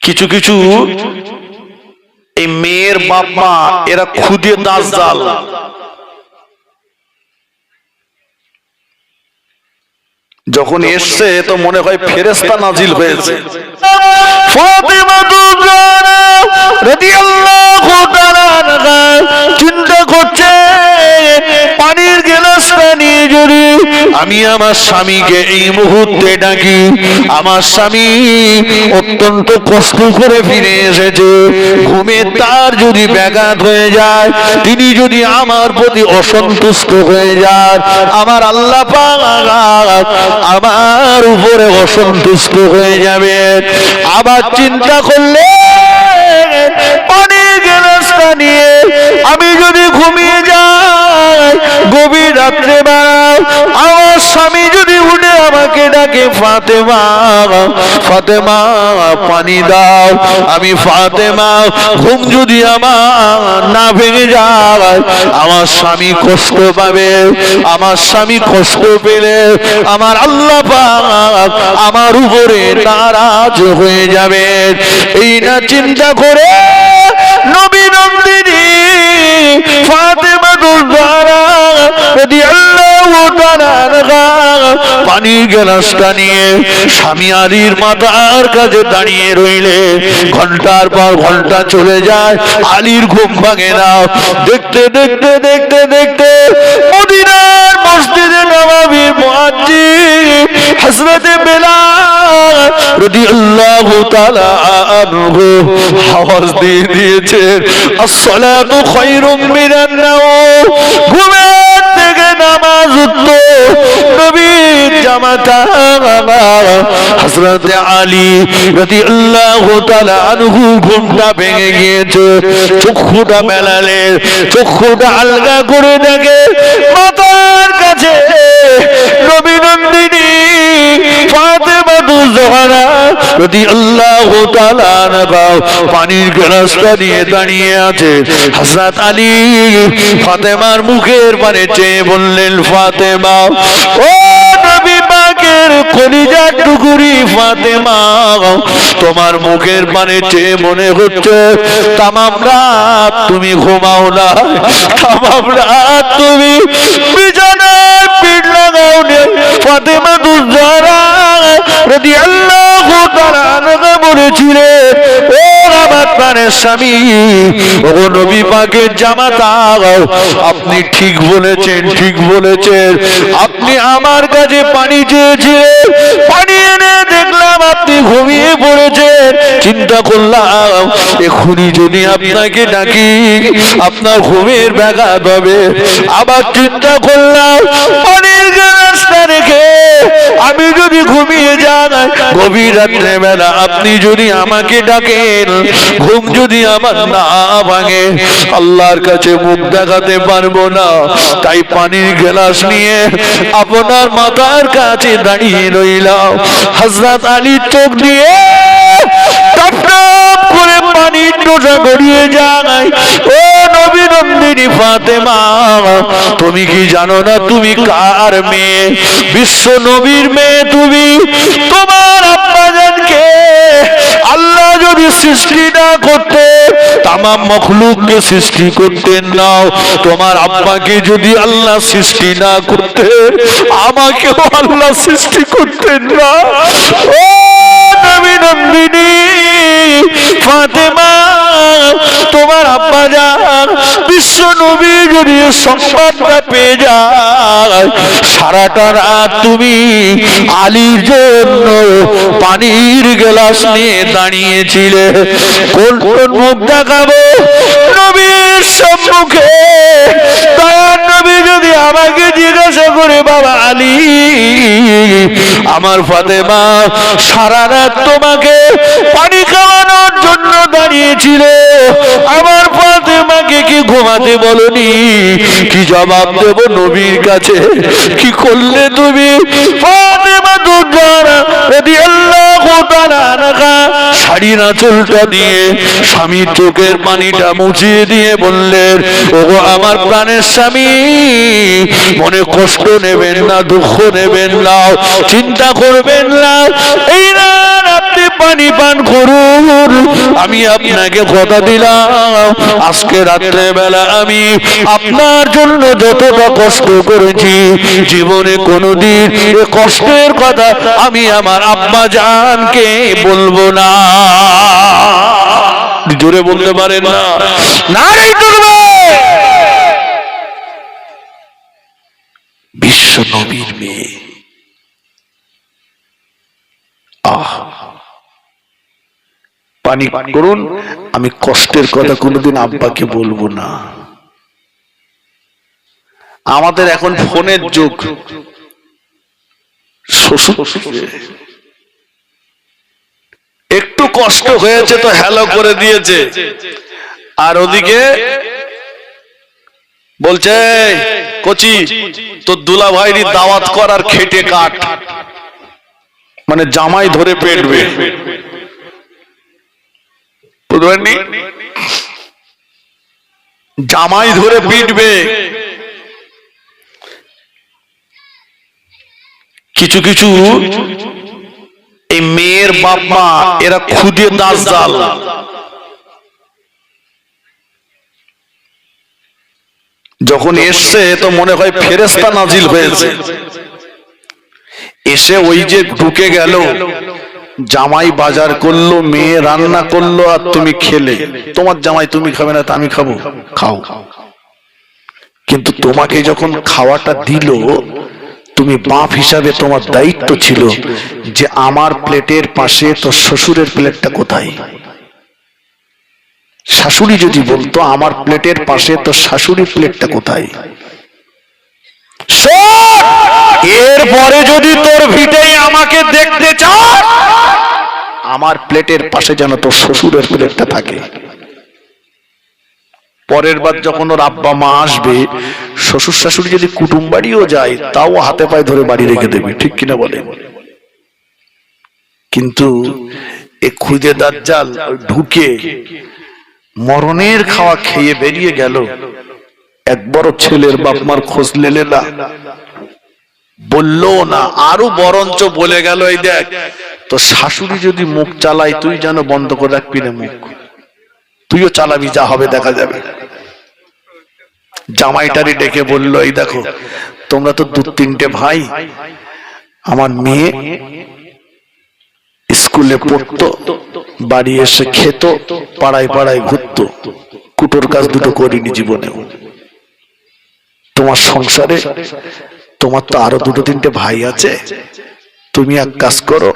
কিছু কিছু এই মেয়ের বাপ মা এরা খুদে দাজ্জাল। যখন এসছে তো মনে হয় ফেরেশতা নাজিল হয়েছে। ফাতেমা রাদিয়াল্লাহু তাআলা আনহা চিন্তা করছে, পানির গ্লাসটা নিয়ে যদি আমি আমার স্বামীকে এই মুহূর্তে ডাকি, আমার স্বামী অত্যন্ত কষ্ট করে ফিরে এসেছে, ঘুমে তার যদি ব্যাঘাত হয়ে যায়, তিনি যদি আমার প্রতি অসন্তুষ্ট হয়ে যান, আমার আল্লাহ পাক আমার উপরে অসন্তুষ্ট হয়ে যাবে। আবার চিন্তা করলে পানির গ্লাসটা নিয়ে আমি যদি ঘুমিয়ে যাই, গভীর রাত্রে আমার স্বামী যদি উঠে আমাকে ডাকে, ফাতেমা ফাতেমা পানি দাও, আমি ফাতেমা ঘুম যদি আমার না ভেঙে যায়, আমার স্বামী কষ্ট পাবে। আমার স্বামী কষ্ট পেলে আমার আল্লাহ পাক আমার উপরে নারাজ হয়ে যাবে। এই না চিন্তা করে নবী নন্দিনী ফাতেমা রাদিয়াল্লাহু তাআলা আনহা পানির গ্লাসটা নিয়ে স্বামী আলীর মাথার কাছে দাঁড়িয়ে রইলে, ঘন্টার পর ঘন্টা চলে যায়, আলীর ঘুম ভাঙে না। দেখতে দেখতে দেখতে দেখতে মদিনার মসজিদে নববীর মুয়াজ্জিন হযরত বেলাল রাদিয়াল্লাহু তাআলা আনহু আওয়াজ দিয়ে দিয়েছেন, আসসালাতু খায়রুম মিনান নাওম, ঘুমের থেকে নামাজ উত্তম। নবীর জামাতা হযরত আলী রাদিয়াল্লাহু তাআলা আনহু ঘুমটা ভেঙে গিয়েছে, চক্ষুটা মেলালে, চক্ষুটা আলগা করে দেখে মাথার কাছে নবী নন্দিনী ফাতেমা জোহরা রাদিয়াল্লাহু তাআলা আনহা পানির গ্লাসটা নিয়ে দাঁড়িয়ে আছে। হযরত আলী ফাতেমার মুখের পানে চেয়ে বললেন, ফাতেমা, ও নবী পাকের কলিজার টুকরি ফাতেমা, তোমার মুখের পানে চেয়ে মনে হচ্ছে তামাম রাত তুমি ঘুমাও না, তামাম রাত তুমি বিছানায় পিঠ লাগাও না। ফাতেমা জোহরা রাদিয়াল্লাহু তাআলা আনহা বলেছিলেন, ও আমার প্রাণের স্বামী, ও নবী পাকের জামাতা, আপনি ঠিক বলেছেন, ঠিক বলেছেন। আপনি আমার কাছে পানি চেয়েছিলেন, পানি এনে দেখলাম আপনি ঘুমিয়ে পড়েছেন। চিন্তা করলাম এখনই যদি আপনাকে ডাকি আপনার ঘুমের ব্যাঘাত হবে। আবার চিন্তা করলাম পানির গ্লাসটা রেখে আমি যদি ঘুমিয়ে যাই, গভীর রাত্রে বেলা আপনি যদি আমাকে ডাকেন, ঘুম যদি আমার না ভাঙে, আল্লাহর কাছে মুখ দেখাতে পারবো না। তাই পানির গ্লাস নিয়ে আপনার মাথার কাছে দাঁড়িয়ে রইলাম। হযরত আলী চোখ দিয়ে টপ টপ করে পানির টোটা গড়িয়ে যায়। ও নবী নন্দিনী ফাতেমা, তুমি কি জানো না তুমি কার মেয়ে? বিশ্ব নবীর মেয়ে তুমি। তোমার আব্বা জানকে আল্লাহ যদি সৃষ্টি না করতে, তামাম মখলুককে সৃষ্টি করতেন না, তোমার আব্বাকে যদি আল্লাহ সৃষ্টি না করতে, আমাকেও আল্লাহ সৃষ্টি করতেন না। ও নবী নন্দিনী ফাতেমা, তোমার আব্বা জান বিশ্ব নবী যদি সংবাদটা পেয়ে যায়, সারাটা রাত তুমি আলীর জন্য পানির গ্লাস নিয়ে দাঁড়িয়েছিলে। কোন কোন মুখ দেখাবো নবীর সম্মুখে? দয়ার নবী যদি আমাকে জিজ্ঞাসা করে, বাবা আলী, আমার ফাতেমা সারা রাত তোমাকে পানি খাওয়ানোর জন্য দাঁড়িয়েছিল, আমার ফাতেমাকে কি ঘুমাতে বলনি? কি জবাব দেব নবীর কাছে? কি করলে তুমি? ফাতেমা রাদিয়াল্লাহু তাআলা আনহা শাড়ির আঁচলটা দিয়ে স্বামীর চোখের পানিটা মুছিয়ে দিয়ে বললেন, ওগো আমার প্রাণের স্বামী, মনে কষ্ট নেবেন না, দুঃখ নেবেন না, চিন্তা করবেন না। এই রাত আপনি পানি পান করুন, আমি আপনাকে কথা দিলাম আজকে রাত্রে বেলা আমি আপনার জন্য যতটা কষ্ট করেছি জীবনে কোনোদিন এ কষ্টের কথা আমি আমার আব্বা জানকে বলবো না। জোরে বলতে পারেন না? নারী তুলবে বিশ্ব নবীর মেয়ে। পানি করুন, আমি কষ্টের কথা কোনোদিন আব্বাকে বলবো না। আমাদের এখন ফোনের যুগ, একটু কষ্ট হয়েছে তো হ্যালো করে দিয়েছে, আর ওদিকে বলছে কচি তোর দুলা ভাইরি দাওয়াত করার খেটে কাট, মানে জামাই ধরে পেটবে। জামাই ধরে পিটবে। কিছু কিছু এই মেয়ের বাপ মা এরা খুদে দাজ্জাল। যখন এসছে তো মনে হয় ফেরেশতা নাজিল হয়েছে, এসে ওই যে ঢুকে গেল, জামাই বাজার করলো, মেয়ে রান্না করলো, আর তুমি খেলে। তোমার জামাই তুমি খাবে না তা আমি খাবো? খাও। কিন্তু তোমাকে যখন খাওয়াটা দিল, তুমি বাপ হিসাবে তোমার দায়িত্ব ছিল যে আমার প্লেটের পাশে তো শ্বশুরের প্লেটটা কোথায়। শাশুড়ি যদি বলতো আমার প্লেটের পাশে তো শাশুড়ির প্লেটটা কোথায়। এরপরে যদি তোর ভিটেই আমাকে দেখতে চাস, আমার প্লেটের পাশে যেন তোর শ্বশুরের প্লেটটা থাকে। পরের বার যখন ওর আব্বা মা আসবে, শ্বশুর শাশুড়ি যদি কুটুম বাড়িও যায় তাও হাতে পায়ে ধরে বাড়ি রেখে দেবে, ঠিক কিনা বলে? কিন্তু এ খুদে দাজ্জাল ঢুকে মরণের খাওয়া খেয়ে বেরিয়ে গেল। একবারও ছেলের বাপ মার খোঁজ নিলে না, বললো না, আরো বরঞ্চ বলে গেল এই দেখ তো শাশুড়ি যদি মুখ চালাই তুই যেন বন্ধ করে রাখবি না মুখ, তুইও চালাবি, যা হবে দেখা যাবে। জামাইটারি ডেকে বললো এই দেখো তোমরা তো 2-3টে ভাই, আমার মেয়ে স্কুলে পড়তো, বাড়ি এসে খেত, পাড়ায় পাড়ায় ঘুরতো, কুটোর কাজ দুটো করিনি জীবনেও। তোমার সংসারে তোমার তো আরো 2-3টে ভাই আছে, তুমি এক কাজ করো,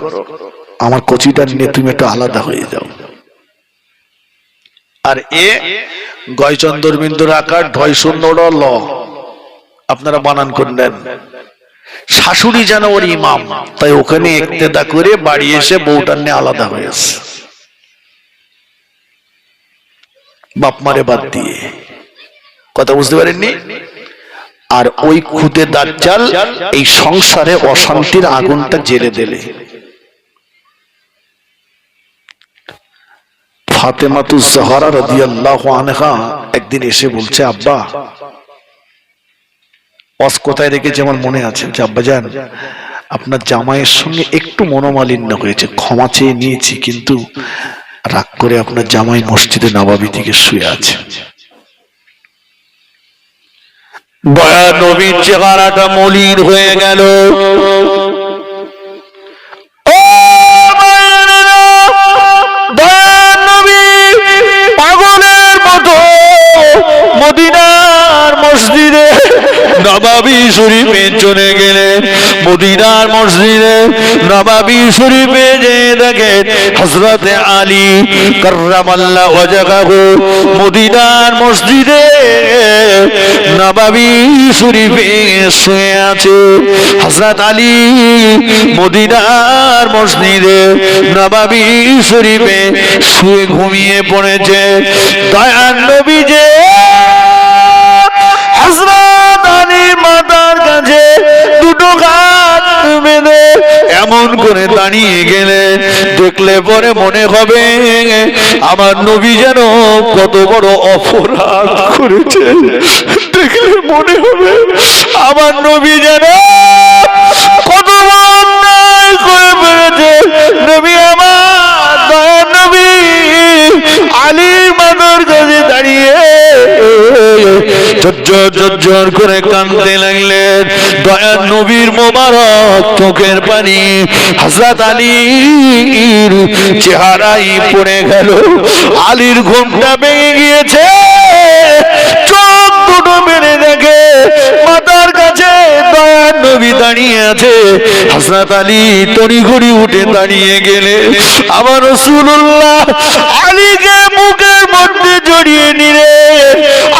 আমার কচিটা নিয়ে তুমি একটু আলাদা হয়ে যাও। আর এ গয়চন্দর বিন্দুর আকার ঢয় শূন্য ল, আপনারা বানান করে নেন। শাশুড়ি যেন ওর ইমাম, তাই ওখানে ইক্তেদা করে বাড়ি এসে বউটা নিয়ে আলাদা হয়েছে, বাপ মারে বাদ দিয়ে। কথা বুঝতে পারেননি? আর ওই খুদে দাজ্জাল এই সংসারে অশান্তির আগুনটা জেলে দিলে। ফাতেমাতুজ জাহরা রাদিয়াল্লাহু আনহা একদিন এসে বলছে, আব্বা ওয়াজ কোথায় রেখেছে আমার মনে আছে, যে আব্বা জান আপনার জামাইয়ের সঙ্গে একটু মনোমালিন্য হয়েছে, ক্ষমা চেয়ে নিয়েছি, কিন্তু রাগ করে আপনার জামাই মসজিদে নববী থেকে শুয়ে আছে। দয়া নবীর চেহারাটা মলিন হয়ে গেল। পাগলের মতো মদিনার মসজিদে নববী শরীফে চলে গেলেন। মদিনার মসজিদে নববী শরীফে যে দেখেন হযরতে আলী কাররামাল্লাহু ওয়াজহাহু মদিনার মসজিদে নববী শরীফে শুয়ে আছে। হযরত আলী মদিনার মসজিদে নববী শরীফে শুয়ে ঘুমিয়ে পড়েছে। দয়ার নবী যে হযরত আলীর মাথার কাছে দুটো হাত বেঁধে এমন করে দাঁড়িয়ে গেলে দেখলে পরে মনে হবে আমার নবী যেন কত বড় অপরাধ করেছে। দেখলে মনে হবে আমার নবী যেন কত বড় অন্যায় করে ফেলেছে। নবী আমার, দয়ার নবী ঝরঝর করে কাঁদতে লাগলেন। দয়ার নবীর মোবারক চোখের পানি হযরত আলীর চেহারায় পড়ে গেল। আলীর ঘুমটা ভেঙে গিয়েছে, চোখ দুটো মেলে দেখে মাথার কাছে দয়ার নবী দাঁড়িয়ে আছে। হযরত আলী তড়িঘড়ি উঠে দাঁড়িয়ে গেলে আমার রাসূলুল্লাহ আলীকে বুকের মধ্যে জড়িয়ে নিলেন।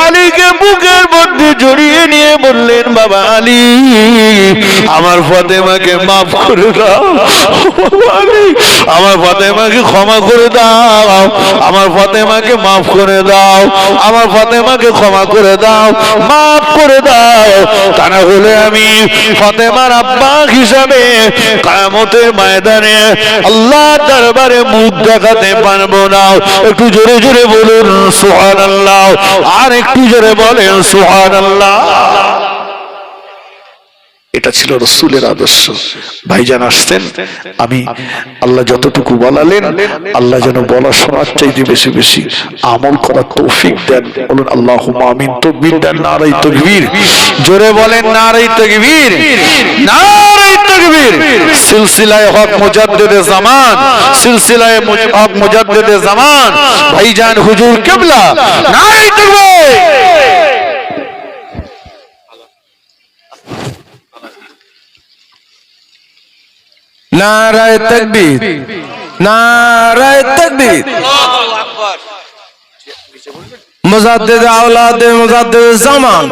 আলীকে বুকের মধ্যে জড়িয়ে নিয়ে বললেন, বাবা আলী, আমার ফাতেমাকে মাফ করে দাও, আমার ফাতেমাকে ক্ষমা করে দাও, আমার ফাতেমাকে মাফ করে দাও, আমার ফাতেমাকে ক্ষমা করে দাও, মাফ করে দাও, তা না হলে আমি ফাতেমার আব্বা হিসাবে কিয়ামতের ময়দানে আল্লাহর দরবারে মুখ দেখাতে পারবো না। একটু জোরে জোরে বলুন সুবহানাল্লাহ, আর একটু জোরে বলেন সুবহানাল্লাহ। এটা ছিল রাসূলের আদর্শ। ভাইজান আসতেন, আমি আল্লাহ যতটুকু বলালেন, আল্লাহ যেন বলা শোনার চাইতে বেশি বেশি আমল করার তৌফিক দেন। বলুন আল্লাহুম্মা আমিন। তাকবীর দেন, নারে তাকবীর, জোরে বলেন নারে তাকবীর, নারে তাকবীর। সিলসিলায়ে হক মুজাদ্দিদে জামান, সিলসিলায়ে হক মুজাদ্দিদে জামান ভাইজান হুজুর কিবলা, নারে তাকবীর। নারায়ে তাকবীর, নারায়ে তাকবীর। মুজাদ্দিদ আওলাদে মুজাদ্দিদ জামান,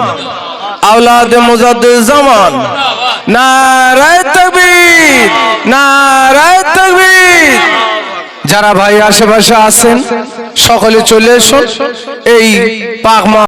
আওলাদে মুজাদ্দিদ জামান, নারায়ে তাকবীর, নারায়ে তাকবীর। যারা ভাই আশেপাশে আছেন সকলে চলে এসো এই পাক